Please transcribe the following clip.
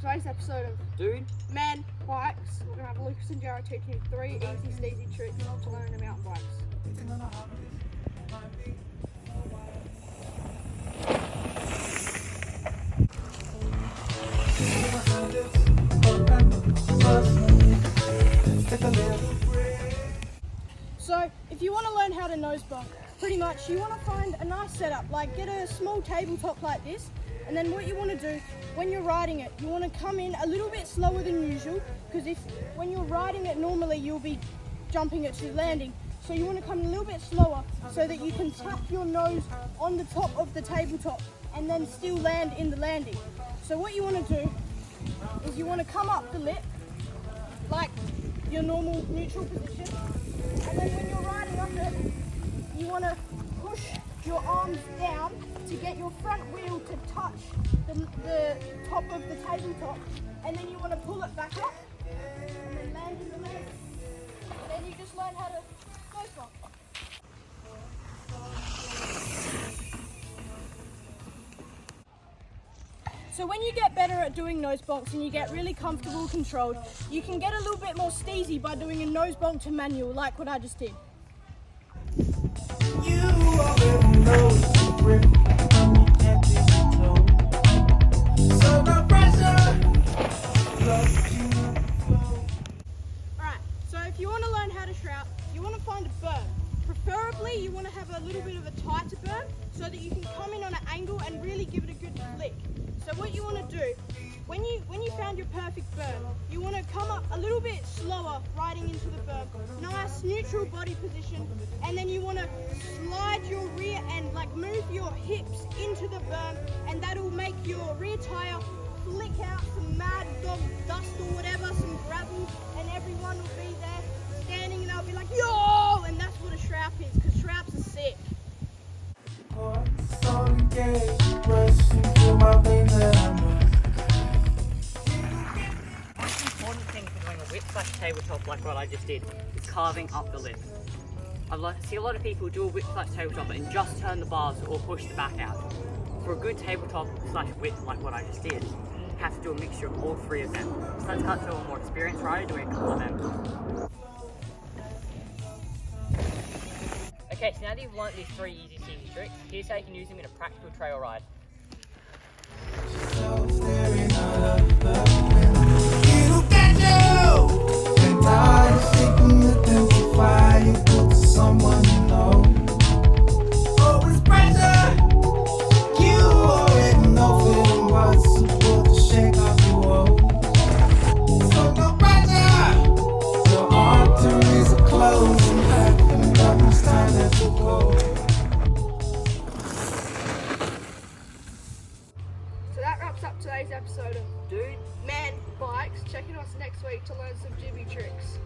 today's episode of Dude, Man Bikes. We're going to have Lucas and Jared teaching you 3 easy steezy tricks to learn the mountain bikes. So, if you want to learn how to nose bump, pretty much you want to find a nice setup, like get a small tabletop like this, and then what you want to do, when you're riding it, you want to come in a little bit slower than usual, because when you're riding it normally you'll be jumping it to landing, so you want to come a little bit slower so that you can tap your nose on the top of the tabletop and then still land in the landing. So what you want to do is you want to come up the lip, like your normal neutral position, and then when you're riding up it, you want to push your arms down to get your front wheel to touch the top of the tabletop, and then you want to pull it back up and then land in the landing. And then you just learn how to nose bump. So when you get better at doing nose bumps and you get really comfortable controlled, you can get a little bit more steezy by doing a nose bump to manual, like what I just did. You already know the grip on your head is toe. So no pressure, love you flow. Alright, so if you want to learn how to shroud, you want to find a berm. Preferably you want to have a little bit of a tighter berm so that you can come in on an angle and really give it a good flick. So what you want to do, when you found your perfect berm, you want to come up a little bit slower riding into the berm, nice neutral body position, and then you want to slide your rear end, like move your hips into the berm, and that'll make your rear tire flick out some mad dog dust or whatever, some gravel, and everyone will be there standing and they'll be like, yo! And that's what a shroud is, because shrouds are sick. important thing for doing a whip/tabletop like what I just did is carving up the lip. I see a lot of people do a whip/tabletop and just turn the bars or push the back out. For a good tabletop/whip like what I just did, you have to do a mixture of all 3 of them. So let's cut to a more experienced rider doing a couple of them. Okay, so now that you've learnt these 3 easy steezy tricks, here's how you can use them in a practical trail ride. So that wraps up today's episode of Dude, Man Bikes. Check in us next week to learn some jibby tricks.